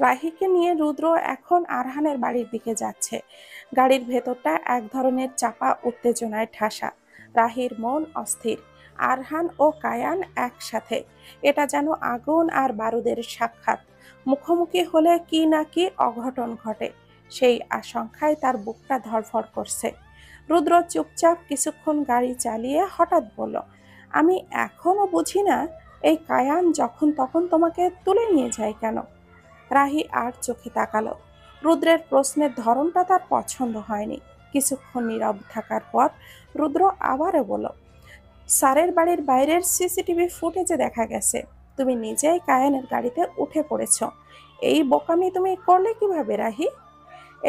রাহিকে নিয়ে রুদ্র এখন আরহানের বাড়ির দিকে যাচ্ছে। গাড়ির ভেতরটা এক ধরনের চাপা উত্তেজনায় ঠাসা। রাহির মন অস্থির। আরহান ও কায়ান একসাথে, এটা যেন আগুন আর বারুদের সাক্ষাৎ। মুখোমুখি হলে কি না কি অঘটন ঘটে, সেই আশঙ্কায় তার বুকটা ধড়ফড় করছে। রুদ্র চুপচাপ কিছুক্ষণ গাড়ি চালিয়ে হঠাৎ বলল, আমি এখনো বুঝি না, এই কায়ান যখন তখন তোমাকে তুলে নিয়ে যায় কেন? রাহি আর চোখে তাকালো। রুদ্রের প্রশ্নের ধরনটা তার পছন্দ হয়নি। কিছুক্ষণ নীরব থাকার পর রুদ্র আবারও বলল, স্যারের বাড়ির বাইরের সিসিটিভি ফুটেজে দেখা গেছে তুমি নিজেই কায়ানের গাড়িতে উঠে পড়েছ। এই বোকামি তুমি করলে কিভাবে রাহি?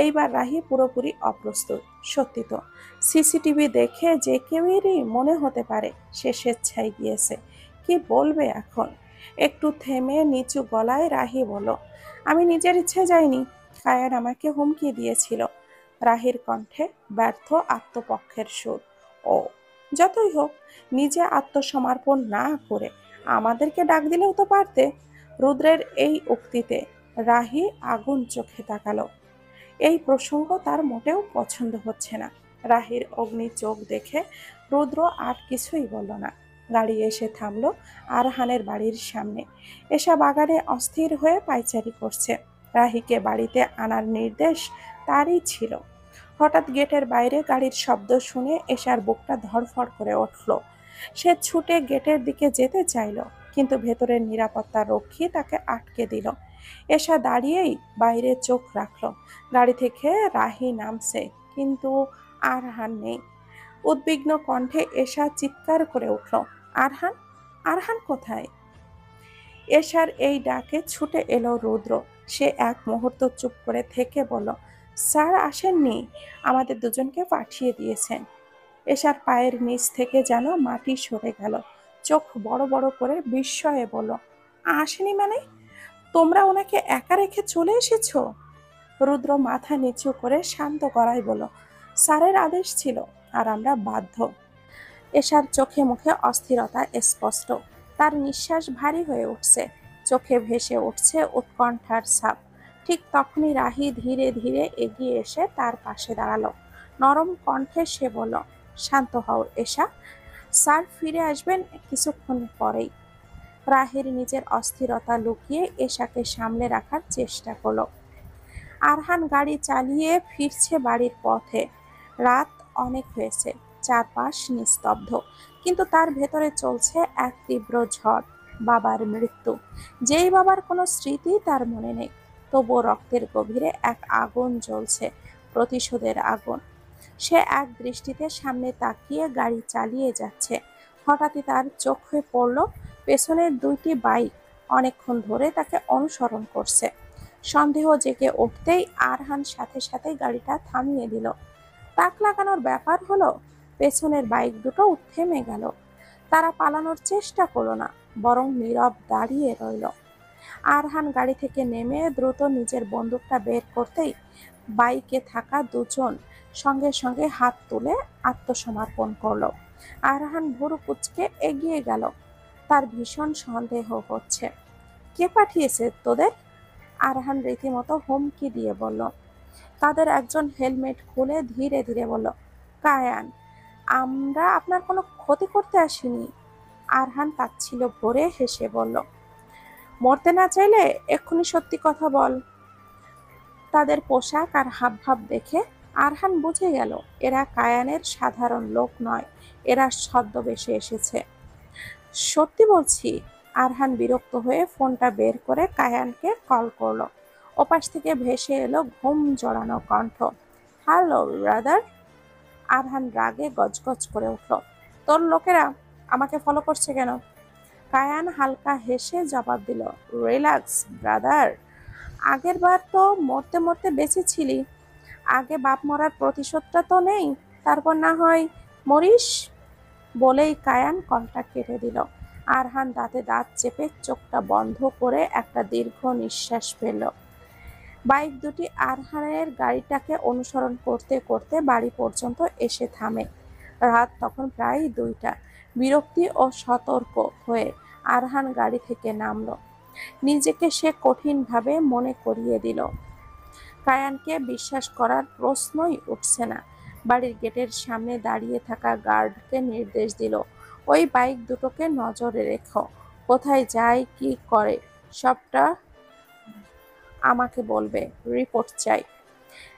এইবার রাহি পুরোপুরি অপ্রস্তুত। সত্যি তো, সিসিটিভি দেখে যে কেউই মনে হতে পারে সে স্বেচ্ছায় গিয়েছে। কি বলবে এখন? একটু থেমে নিচু গলায় রাহি বলল, আমি নিজের ইচ্ছে যাইনি, কায়ান আমাকে হুমকি দিয়েছিল। রাহির কণ্ঠে ব্যর্থ আত্মপক্ষের সুর। ও, যতই হোক, নিজে আত্মসমর্পণ না করে আমাদেরকে ডাক দিলেও তো পারতে। রুদ্রের এই উক্তিতে রাহি আগুন চোখে তাকালো। এই প্রসঙ্গ তার মোটেও পছন্দ হচ্ছে না। রাহির অগ্নি চোখ দেখে রুদ্র আর কিছুই বলল না। গাড়ি এসে থামলো আরহানের বাড়ির সামনে। এসা বাগানে অস্থির হয়ে পায়চারি করছে। রাহিকে বাড়িতে আনার নির্দেশ তারই ছিল। হঠাৎ গেটের বাইরে গাড়ির শব্দ শুনে এশার বুকটা ধড়ফড় করে উঠল। সে ছুটে গেটের দিকে যেতে চাইল, কিন্তু ভেতরের নিরাপত্তা রক্ষী তাকে আটকে দিল। এশা দাঁড়িয়েই বাইরে চোখ রাখল। গাড়ি থেকে রাহি নামছে, কিন্তু আরহান নেই। উদ্বিগ্ন কণ্ঠে এশা চিৎকার করে উঠল, আরহান, আরহান কোথায়? এশার এই ডাকে ছুটে এলো রুদ্র। সে এক মুহূর্ত চুপ করে থেকে বলল, স্যার আসেননি, আমাদের দুজনকে পাঠিয়ে দিয়েছেন। এশার পায়ের নিচ থেকে যেন মাটি সরে গেল। চোখ বড় বড় করে বিস্ময়ে বলল, আসেনি মানে? তোমরা ওনাকে একা রেখে চলে এসেছো? রুদ্র মাথা নিচু করে শান্ত গলায় বলল, স্যারের আদেশ ছিল আর আমরা বাধ্য। এশার চোখে মুখে অস্থিরতা স্পষ্ট। তার নিঃশ্বাস ভারী হয়ে উঠছে, চোখে ভেসে উঠছে উৎকণ্ঠার ছাপ। ঠিক তখনই রাহি ধীরে ধীরে এগিয়ে এসে তার পাশে দাঁড়ালো। নরম কণ্ঠে সে বলল, শান্ত হও এশা, স্যার ফিরে আসবেন কিছুক্ষণ পরেই। রাহির নিজের অস্থিরতা লুকিয়ে এশাকে সামলে রাখার চেষ্টা করলো। আরহান গাড়ি চালিয়ে ফিরছে বাড়ির পথে। রাত অনেক হয়েছে, চারপাশ নিস্তব্ধ, কিন্তু তার ভেতরে চলছে এক তীব্র ঝড়। বাবার মৃত্যু, যেই বাবার কোনো স্মৃতি তার মনে নেই, তবুও রক্তের গভীরে এক আগুন জ্বলছে, প্রতিশোধের আগুন। সে এক দৃষ্টিতে সামনে তাকিয়ে গাড়ি চালিয়ে যাচ্ছে। হঠাৎই তার চোখে পড়ল পেছনের দুইটি বাইক অনেকক্ষণ ধরে তাকে অনুসরণ করছে। সন্দেহ জেগে উঠতেই আরহান সাথে সাথে গাড়িটা থামিয়ে দিল। তাক লাগানোর ব্যাপার হলো, পেছনের বাইক দুটো থেমে গেল। তারা পালানোর চেষ্টা করলো না, বরং নীরব দাঁড়িয়ে রইল। আরহান গাড়ি থেকে নেমে দ্রুত নিজের বন্দুকটা বের করতেই বাইকে থাকা দুজন সঙ্গে সঙ্গে হাত তুলে আত্মসমর্পণ করলো। আরহান ভুরু কুঁচকে এগিয়ে গেল। তার ভীষণ সন্দেহ হচ্ছে। কে পাঠিয়েছে তোদের? আরহান রীতিমতো হুমকি দিয়ে বলল। তাদের একজন হেলমেট খুলে ধীরে ধীরে বলল, কায়ান, আমরা আপনার কোনো ক্ষতি করতে আসিনি। আরহান তাচ্ছিল্য ভরে হেসে বলল, মরতে না চাইলে এক্ষুনি সত্যি কথা বল। তাদের পোশাক আর হাবভাব দেখে আরহান বুঝে গেল এরা কায়ানের সাধারণ লোক নয়, এরা ছদ্মবেশে এসেছে। সত্যি বলছি। আরহান বিরক্ত হয়ে ফোনটা বের করে কায়ানকে কল করলো। ওপাশ থেকে ভেসে এলো ঘুম জড়ানো কণ্ঠ, হ্যালো ব্রাদার। আরহান রাগে গজগজ করে উঠল, তোর লোকেরা আমাকে ফলো করছে কেন? কায়ান হালকা হেসে জবাব দিল, রিল্যাক্স ব্রাদার, আগের বার তো মরতে মরতে বেঁচেছিলি, আগে বাপ মরার প্রতিশোধটা তো নেই, তারপর না হয় মরিস। বলেই কায়ান কলটা কেটে দিল। আরহান দাঁতে দাঁত চেপে চোখটা বন্ধ করে একটা দীর্ঘ নিঃশ্বাস ফেলল। বাইক দুটি আরহানের গাড়িটাকে অনুসরণ করতে করতে বাড়ি পর্যন্ত এসে থামে। রাত তখন প্রায় 2টা। বিরক্তি ও সতর্ক হয়ে আরহান গাড়ি থেকে নামলো। নিজেকে সে কঠিনভাবে মনে করিয়ে দিল। কায়ানকে বিশ্বাস করার প্রশ্নই উঠছে না। বাড়ির গেটের সামনে দাঁড়িয়ে থাকা গার্ডকে নির্দেশ দিল, ওই বাইক দুটোকে নজরে রেখো। কোথায় যায়, কি করে, সবটা আমাকে বলবে। রিপোর্ট চাই।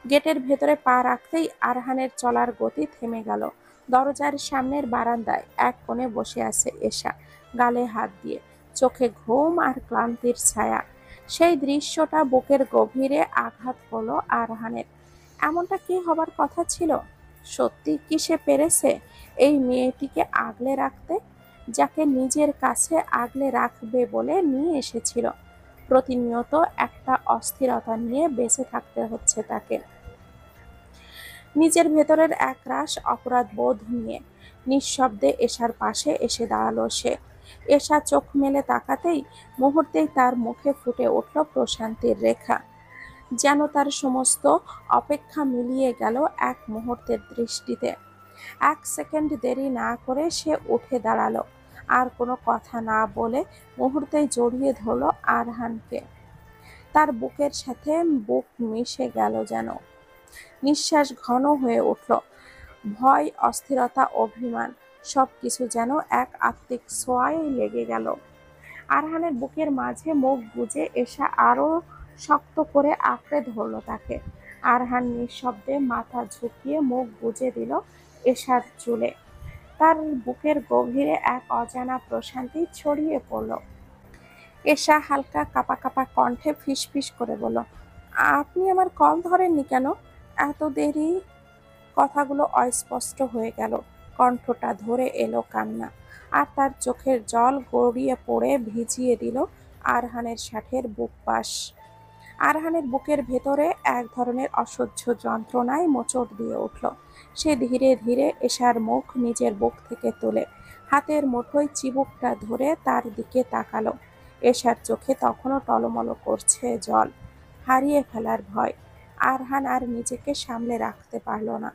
গেটের ভেতরে পা রাখতেই আরহানের চলার গতি থেমে গেল। দরজার সামনের বারান্দায় এক কোণে বসে আছে এশা, গালে হাত দিয়ে, চোখে ঘুম আর ক্লান্তির ছায়া। সেই দৃশ্যটা বুকের গভীরে আঘাত করলো আরহানের। এমনটা কি হবার কথা ছিল? সত্যি কি সে পেরেছে এই মেয়েটিকে আগলে রাখতে, যাকে নিজের কাছে আগলে রাখবে বলে নিয়ে এসেছিল? প্রতিনিয়ত একটা অস্থিরতা নিয়ে বেঁচে থাকতে হচ্ছে তাকে, নিজের ভেতরের একরাশ অপরাধবোধ নিয়ে। নিঃশব্দে এশার পাশে এসে দাঁড়ালো সে। এশা চোখ মেলে তাকাতেই মুহূর্তেই তার মুখে ফুটে উঠল প্রশান্তির রেখা, যেন তার সমস্ত অপেক্ষা মিলিয়ে গেল এক মুহূর্তের দৃষ্টিতে। এক সেকেন্ড দেরি না করে সে উঠে দাঁড়ালো, আর কোনো কথা না বলে মুহূর্তেই জড়িয়ে ধরল আরহানকে। তার বুকের সাথে বুক মিশে গেল যেন। নিঃশ্বাস ঘন হয়ে উঠল। ভয়, অস্থিরতা, অভিমান সবকিছু যেন এক আত্মিক ছোঁয়ায় লেগে গেল। আরহানের বুকের মাঝে মুখ গুজে এসে আরো শক্ত করে আঁকড়ে ধরল তাকে। আরহান নিঃশব্দে মাথা ঝুঁকিয়ে মুখ গুজে দিল এশার চুলে। তার বুকের গভীরে এক অজানা প্রশান্তি ছড়িয়ে পড়ল। এশা হালকা কাঁপা কাঁপা কণ্ঠে ফিসফিস করে বলল, আপনি আমার কল ধরেননি কেন? এত দেরি? কথাগুলো অস্পষ্ট হয়ে গেল। কণ্ঠটা ধরে এলো কান্না, আর তার চোখের জল গড়িয়ে পড়ে ভিজিয়ে দিল আরহানের শার্টের বুক পাশ। আরহানের বুকের ভেতরে এক ধরনের অসহ্য যন্ত্রণায় মোচড় দিয়ে উঠল। সে ধীরে ধীরে এশার মুখ নিজের বুক থেকে তুলে হাতের মুঠোয় চিবুকটা ধরে তার দিকে তাকালো। এশার চোখে তখনও টলমল করছে জল, হারিয়ে ফেলার ভয়। আরহান আর নিজেকে সামলে রাখতে পারল না।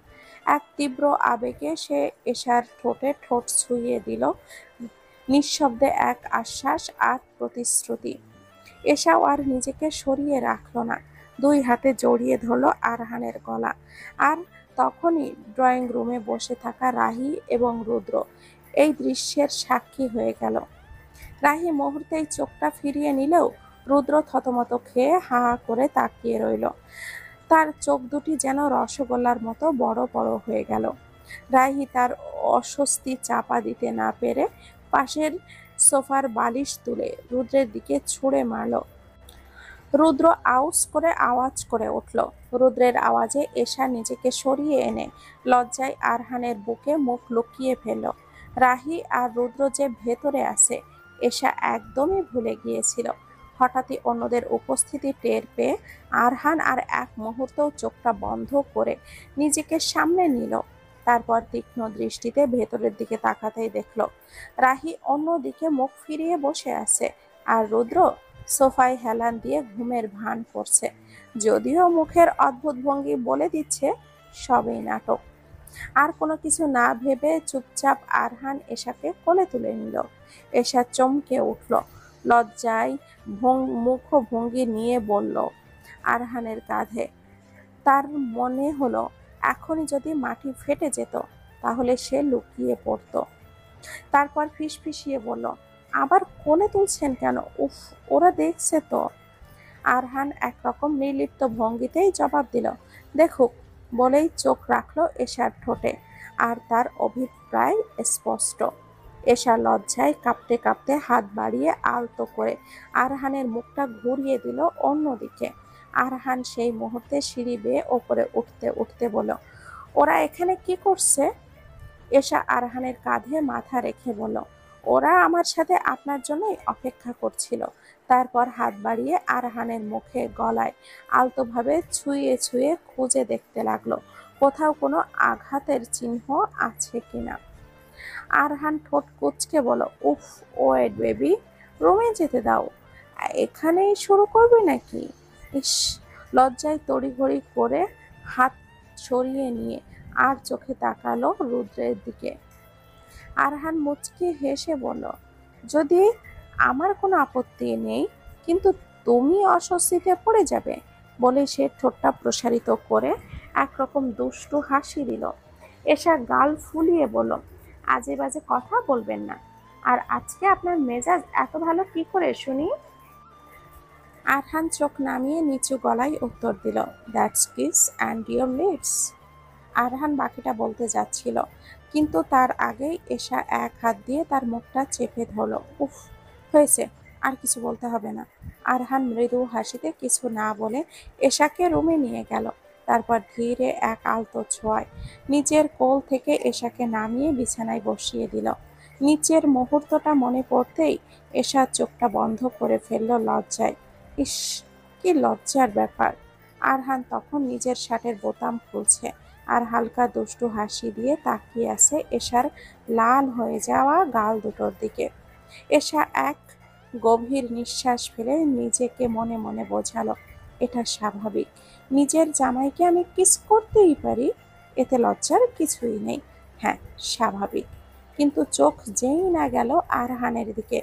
এক তীব্র আবেগে সে এশার ঠোঁটে ঠোঁট ছুঁয়ে দিল, নিঃশব্দে এক আশ্বাস আর প্রতিশ্রুতি। এশাও আর নিজেকে সরিয়ে রাখল না, দুই হাতে জড়িয়ে ধরল আরহানের গলা। আর তখনই ড্রয়িং রুমে বসে থাকা রাহি এবং রুদ্র এই দৃশ্যের সাক্ষী হয়ে গেল। রাহি মুহূর্তেই চোখটা ফিরিয়ে নিলেও রুদ্র থতমত খেয়ে হা হা করে তাকিয়ে রইল। তার চোখ দুটি যেন রসগোল্লার মতো বড় বড় হয়ে গেল। রাহি তার অস্বস্তি চাপা দিতে না পেরে পাশের সোফার বালিশ তুলে রুদ্রের দিকে ছুঁড়ে মারল। রুদ্র আউস করে আওয়াজ করে উঠল। রুদ্রের আওয়াজে এশা নিজেকে সরিয়ে এনে লজ্জায় আরহানের বুকে মুখ লুকিয়ে ফেলল। রাহি আর রুদ্র যে ভেতরে আছে এশা একদমই ভুলে গিয়েছিল। হঠাৎই অন্যদের উপস্থিতি টের পেয়ে আরহান আর এক মুহূর্তও চোখটা বন্ধ করে নিজেকে সামনে নিল। তারপর তীক্ষ্ণ দৃষ্টিতে ভেতরের দিকে তাকাতেই দেখল রাহি অন্যদিকে মুখ ফিরিয়ে বসে আছে, আর রুদ্র সোফায় হেলান দিয়ে ঘুমের ভান করছে, যদিও মুখের অদ্ভুত ভঙ্গি বলে দিচ্ছে সবই নাটক। আর কোনো কিছু না ভেবে চুপচাপ আরহান এশাকে কোলে তুলে নিল। এশা চমকে উঠল, লজ্জায় মুখভঙ্গি নিয়ে বলল আরহানের কাঁধে। তার মনে হলো এখনই যদি মাটি ফেটে যেত তাহলে সে লুকিয়ে পড়ত। তারপর ফিসফিসিয়ে বলল, আবার কোলে তুলছেন কেন? উফ, ওরা দেখছে তো। আরহান একরকম নির্লিপ্ত ভঙ্গিতেই জবাব দিল, দেখুক, বলেই চোখ রাখলো এশার ঠোঁটে। আর তার অভিপ্রায় স্পষ্ট। এশা লজ্জায় কাঁপতে কাঁপতে হাত বাড়িয়ে আলতো করে আরহানের মুখটা ঘুরিয়ে দিল অন্যদিকে। আরহান সেই মুহূর্তে সিঁড়ি বেয়ে ওপরে উঠতে উঠতে বলল, ওরা এখানে কি করছে? এশা আরহানের কাঁধে মাথা রেখে বলল, ওরা আমার সাথে আপনার জন্যই অপেক্ষা করছিল। তারপর হাত বাড়িয়ে আরহানের মুখে গলায় আলতোভাবে ছুঁয়ে ছুঁয়ে খুঁজে দেখতে লাগলো কোথাও কোনো আঘাতের চিহ্ন আছে কিনা। আরহান ঠোঁট কুঁচকে বলল, উফ, ওয়েট বেবি, রুমে যেতে দাও। এখানেই শুরু করবে নাকি? ইস, লজ্জায় তড়িঘড়ি করে হাত সরিয়ে নিয়ে আর চোখে তাকালো রুদ্রের দিকে। আরহান মুচকি হেসে বলল, যদি আমার কোনো আপত্তি নেই, কিন্তু তুমি অস্বস্তিতে পড়ে যাবে বলে সে ঠোঁটটা প্রসারিত করে একরকম দুষ্টু হাসি দিল। এসা গাল ফুলিয়ে বলল, আজে বাজে কথা বলবেন না। আর আজকে আপনার মেজাজ এত ভালো কি করে শুনি? আরহান চোখ নামিয়ে নিচু গলায় উত্তর দিল, that's kiss and your lips. Arhan বাকিটা বলতে যাচ্ছিল, কিন্তু তার আগেই এশা এক হাত দিয়ে তার মুখটা চেপে ধরল। উফ, হয়েছে, আর কিছু বলতে হবে না। আরহান মৃদু হাসিতে কিছু না বলে এশাকে রুমে নিয়ে গেল। তারপর ধীরে এক আলতো ছোঁয়ায় নিচের কোল থেকে এশাকে নামিয়ে বিছানায় বসিয়ে দিল। নিচের মুহূর্তটা মনে পড়তেই এশা চোখটা বন্ধ করে ফেলল লজ্জায়। ইস, কি লজ্জার ব্যাপার! আরহান তখন নিজের শার্টের বোতাম খুলছে আর হালকা দুষ্টু হাসি দিয়ে তাকিয়ে আছে এশার লাল হয়ে যাওয়া গাল দুটোর দিকে। এশা এক গভীর নিঃশ্বাস ফেলে নিজেকে মনে মনে বোঝালো, এটা স্বাভাবিক। নিজের জামাইকে আমি কিস করতেই পারি, এতে লজ্জার কিছুই নেই। হ্যাঁ, স্বাভাবিক। কিন্তু চোখ যেই না গেল আরহানের দিকে,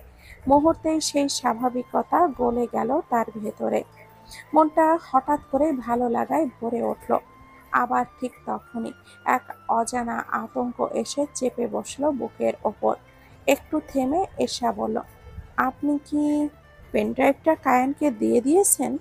মুহূর্তেই সেই স্বাভাবিকতা গলে গেল তার ভেতরে। মনটা হঠাৎ করে ভালো লাগায় ভরে উঠল। আবার ঠিক তখনই এক অজানা আতঙ্ক এসে চেপে বসলো বুকের ওপর। একটু থেমে এশা বলল, আপনি কি পেনড্রাইভটা কায়ানকে দিয়ে দিয়েছেন?